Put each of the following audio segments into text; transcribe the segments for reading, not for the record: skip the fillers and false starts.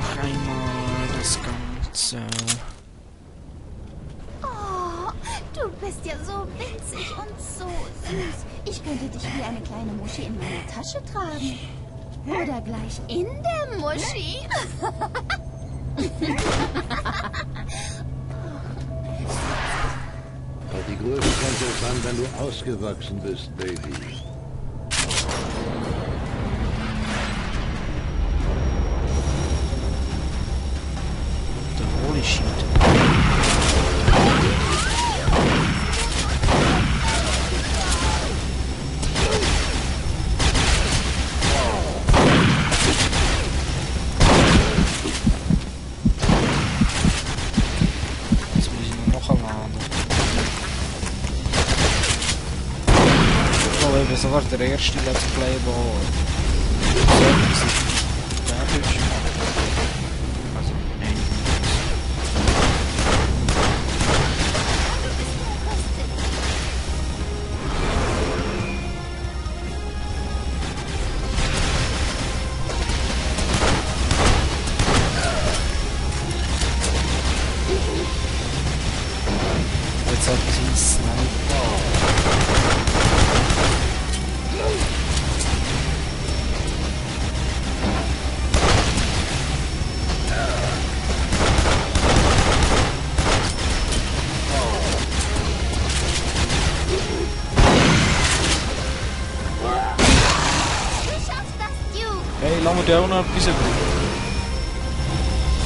noch einmal das Ganze. Oh, du bist ja so winzig und so süß. Ich könnte dich wie eine kleine Muschi in meiner Tasche tragen. Oder gleich in der Muschi. Aber die Größe kommt erst an, wenn du ausgewachsen bist, Baby. Der Holy Shit. Jetzt muss ich nur noch erladen. Oh, ich bin sogar der erste Let's Play, der fertig ist. Also, nein. Jetzt hat sie einen Sniper. Du schaffst das, Duke. Hey, lass mir den auch noch ein bisschen gut.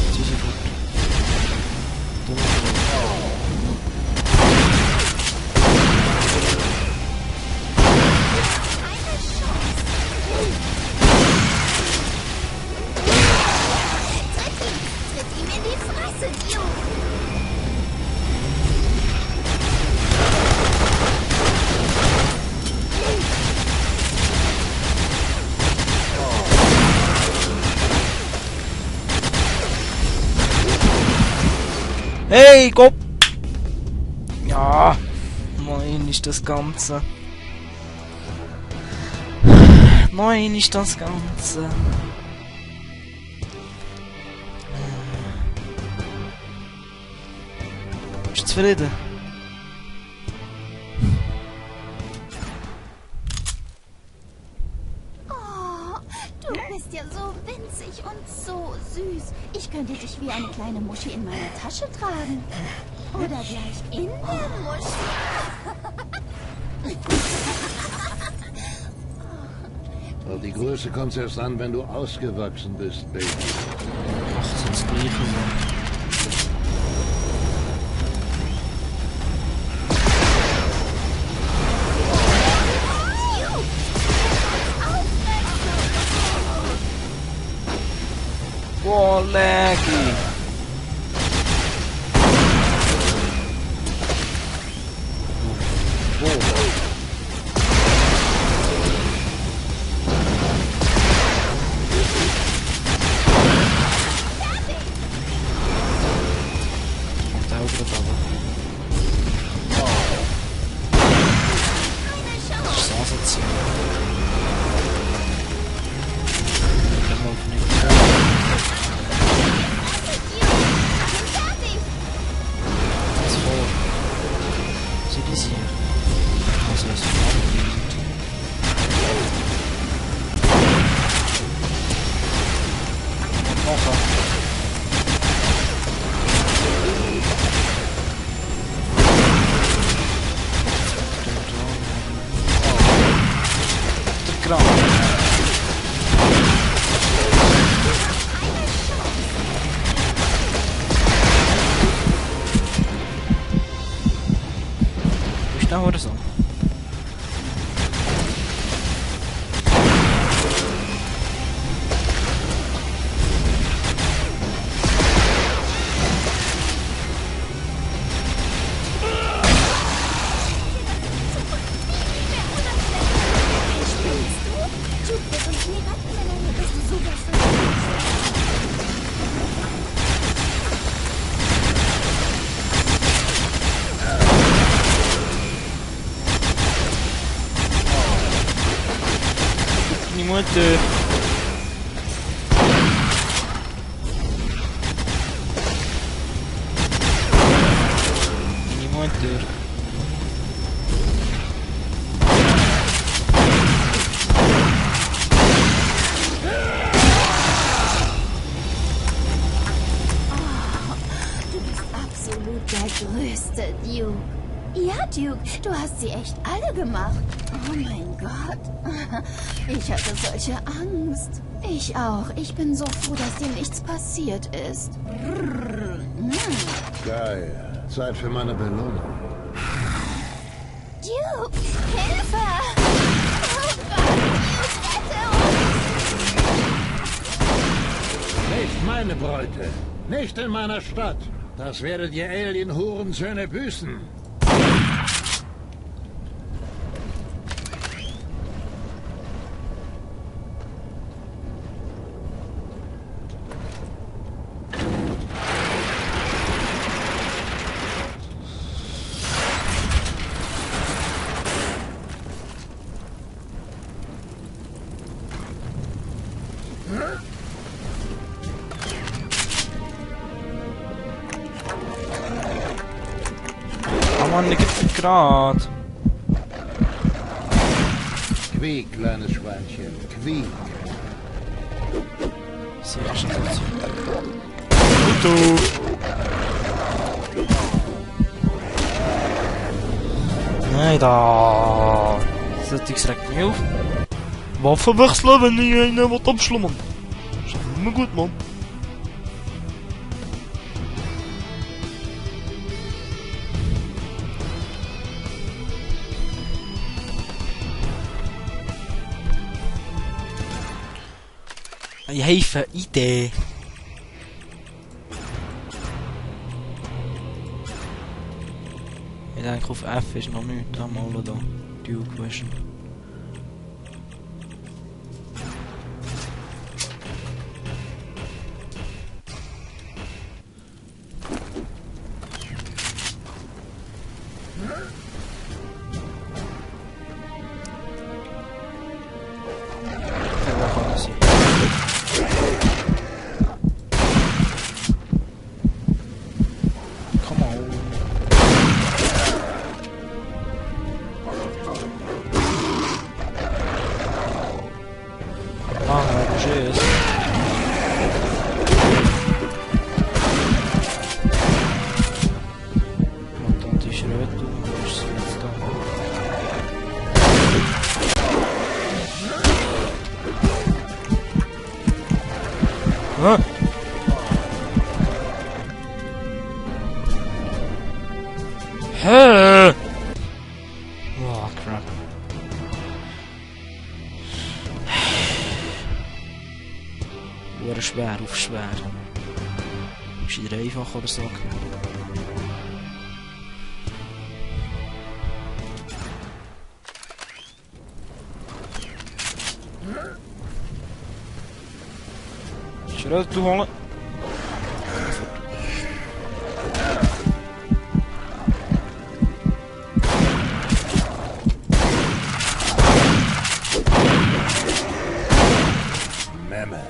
Jetzt ist er gut. Keine Chance. Tritt ihm in die Fresse, Duke. Hey, Gott! Ja, nein ist das Ganze. Nein ist das Ganze. Bist du zufrieden? Oh, du bist ja so winzig und so süß. Ich könnte dich wie eine kleine Muschi in meiner Tasche tragen. Oder gleich in der Muschi. Aber die Größe kommt erst an, wenn du ausgewachsen bist, Baby. Ach, das ist das Gleiche. Mann. Boah, laggy. Kommt der auch gerade runter. Das ist asozial. Kann man nicht. Das ist voll. Sieht es hier. Also es ist voll. Noch. Der Kram. Ist da oder so? Die Mutter. Tür. Du bist absolut der Größte, Duke. Ja, Duke, du hast sie echt alle gemacht. Oh mein Gott. Ich hatte solche Angst. Ich auch. Ich bin so froh, dass dir nichts passiert ist. Geil. Zeit für meine Belohnung. Duke, Hilfe! Oh Gott, Duke, rette uns! Nicht meine Bräute. Nicht in meiner Stadt. Das werdet ihr Alien-Hurensöhne büßen. Oh Mann, ich geb grad. Quiek, kleines Schweinchen. Quiek. Sie waschen das. Auto! Nein, da. Das regt mich auf. Waffen wechseln, wenn ich einen abschlummern. Das ist immer gut, Mann. Ich habe eine Idee. Ich denke, auf F ist noch nichts. Mal da. Duke Vision. Wo kann ich sein? Come on. Ah, tschüss. Und die Schröte, wo ist sie jetzt da? Ah! Hä? Oh, crap. Wurde schwer auf schwer. Ist wieder einfach oder so? Schröte holen. Memme.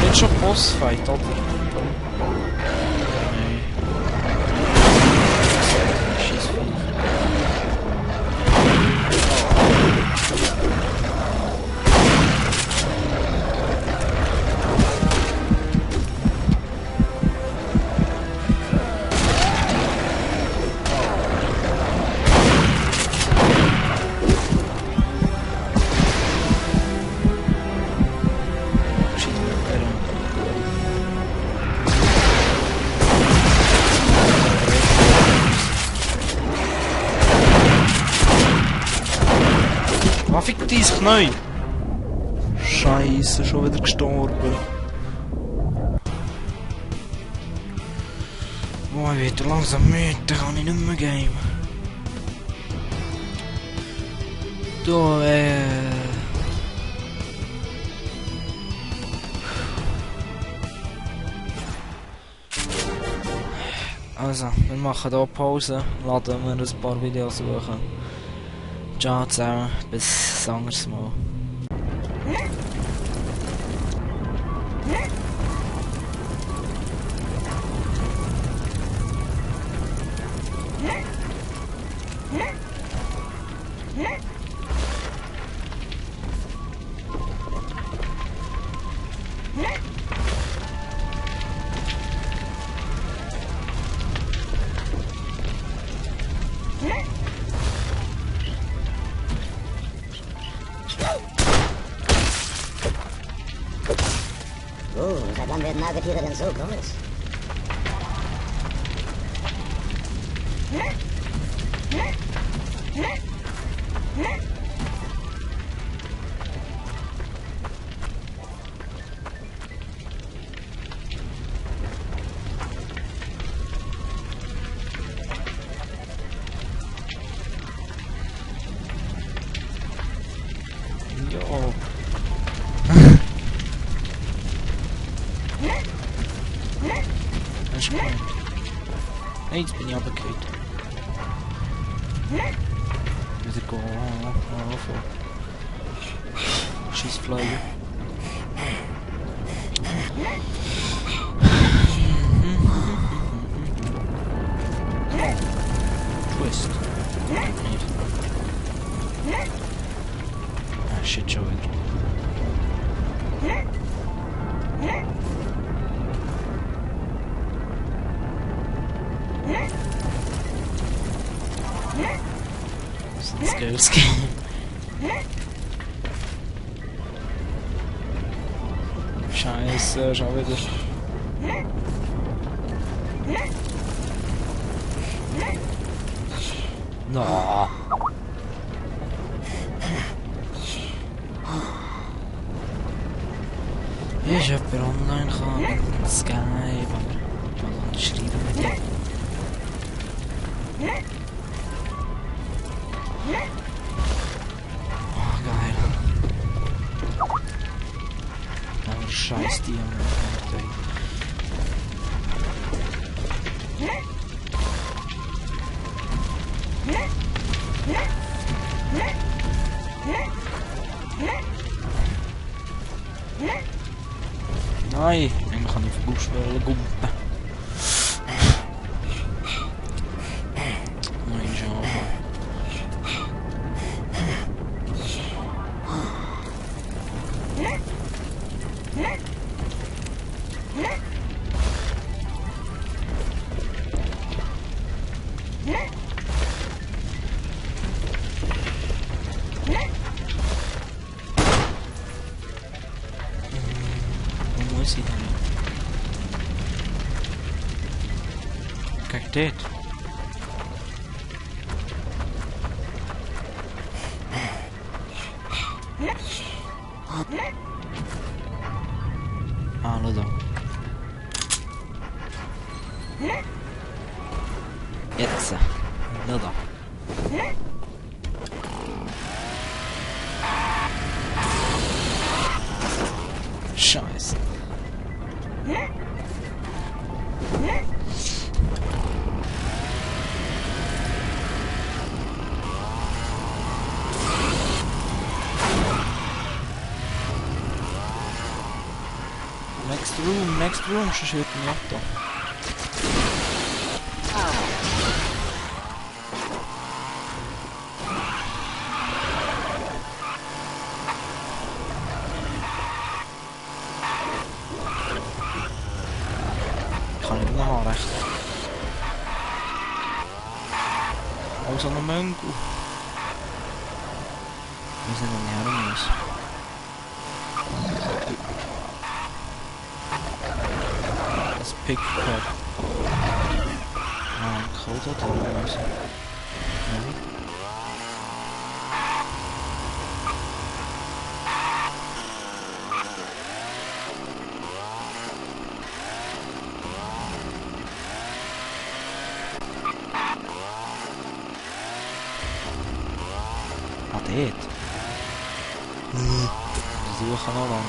Nicht schon Bossfight, oder? Nein. Schießvieh. Ah, fick dein Knie! Scheiße, schon wieder gestorben. Oh, ich werde langsam müde, da kann ich nicht mehr gamen. Da, Also, wir machen hier Pause, laden wir ein paar Videos suchen. Ciao zusammen, bis ein anderes Mal. Seit wann werden Nagetiere denn so groß? Jo. Das ist gut. Hey, jetzt bin ich runtergefallen. Wieder gehen. Anfangen. Schießflyer. Twist. Nicht. Ah, shit, schon wieder. Skills game. Scheiße, schon wieder. No. Ist jemand online kann? Skype, aber man kann schreiben mit dir. Oh, geil. Aber scheiß die an Nein, eigentlich kann ich auf Busch gumpen. Nein, schon. Wo muss ich denn? Kijk dit. Hallo dan. Jetzt. Nou dan. Scheiße. Next room, sonst hört mich ab da. Kann ich noch anrechnen. Also noch Mönko. Wir sind noch nicht herum müssen. Das Pickpad. Ah, ein Code da draußen. geht. Die suchen noch lang.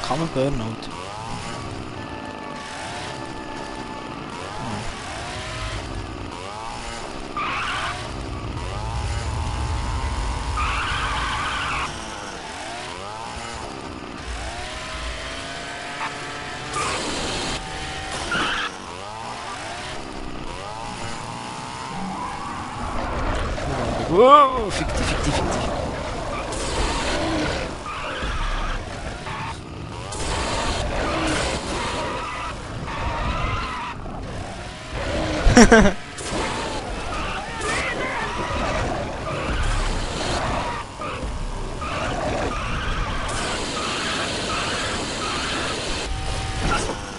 Kann man Burnout? Wow, fiktiv.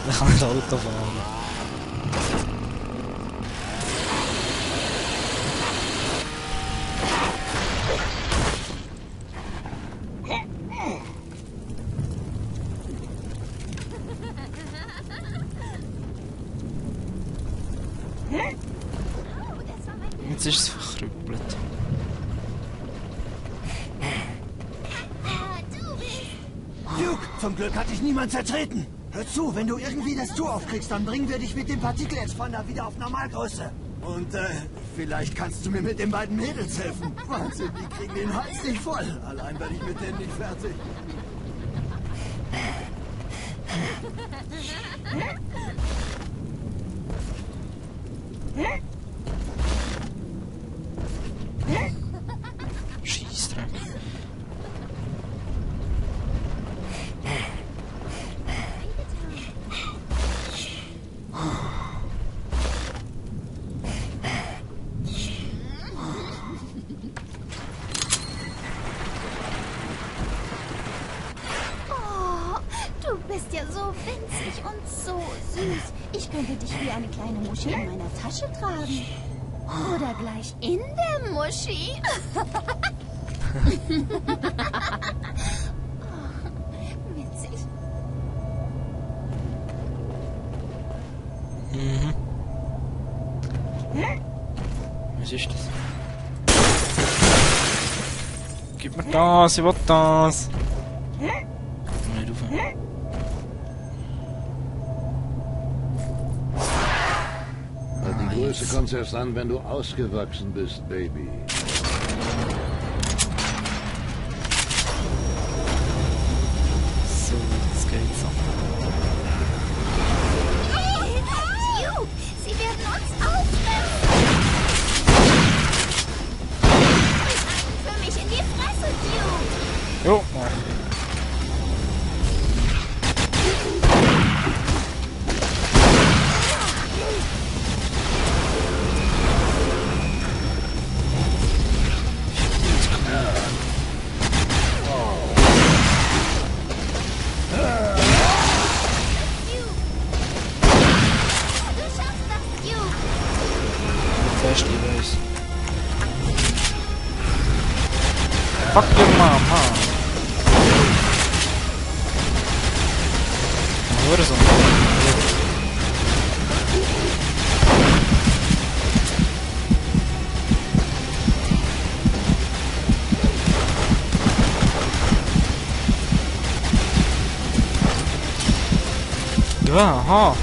Da kann ich Auto fahren. Jetzt ist es verkrüppelt. Duke, zum Glück hat dich niemand zertreten. Hör zu, wenn du irgendwie das Tor aufkriegst, dann bringen wir dich mit dem Partikel-Expander wieder auf Normalgröße. Und vielleicht kannst du mir mit den beiden Mädels helfen. Wahnsinn, die kriegen den Hals nicht voll. Allein werde ich mit denen nicht fertig. Scheissdreck. Du bist ja so winzig und so süß. Ich könnte dich wie eine kleine Muschi in meiner Tasche tragen. Oder gleich in der Muschi. Witzig. Was ist das? Gib mir das, ich will das. Nicht rauf. Die Größe kommt erst an, wenn du ausgewachsen bist, Baby. So, jetzt geht's ab. Duke, sie werden uns auffressen. Für mich in die Fresse, Duke. Jo, Du schaffst das, Duke. fest, ich weiß. Fuck your mama. Oder so. Ja, aha.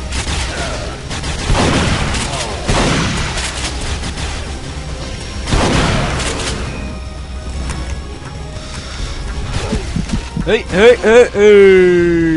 Hey, hey, hey, hey.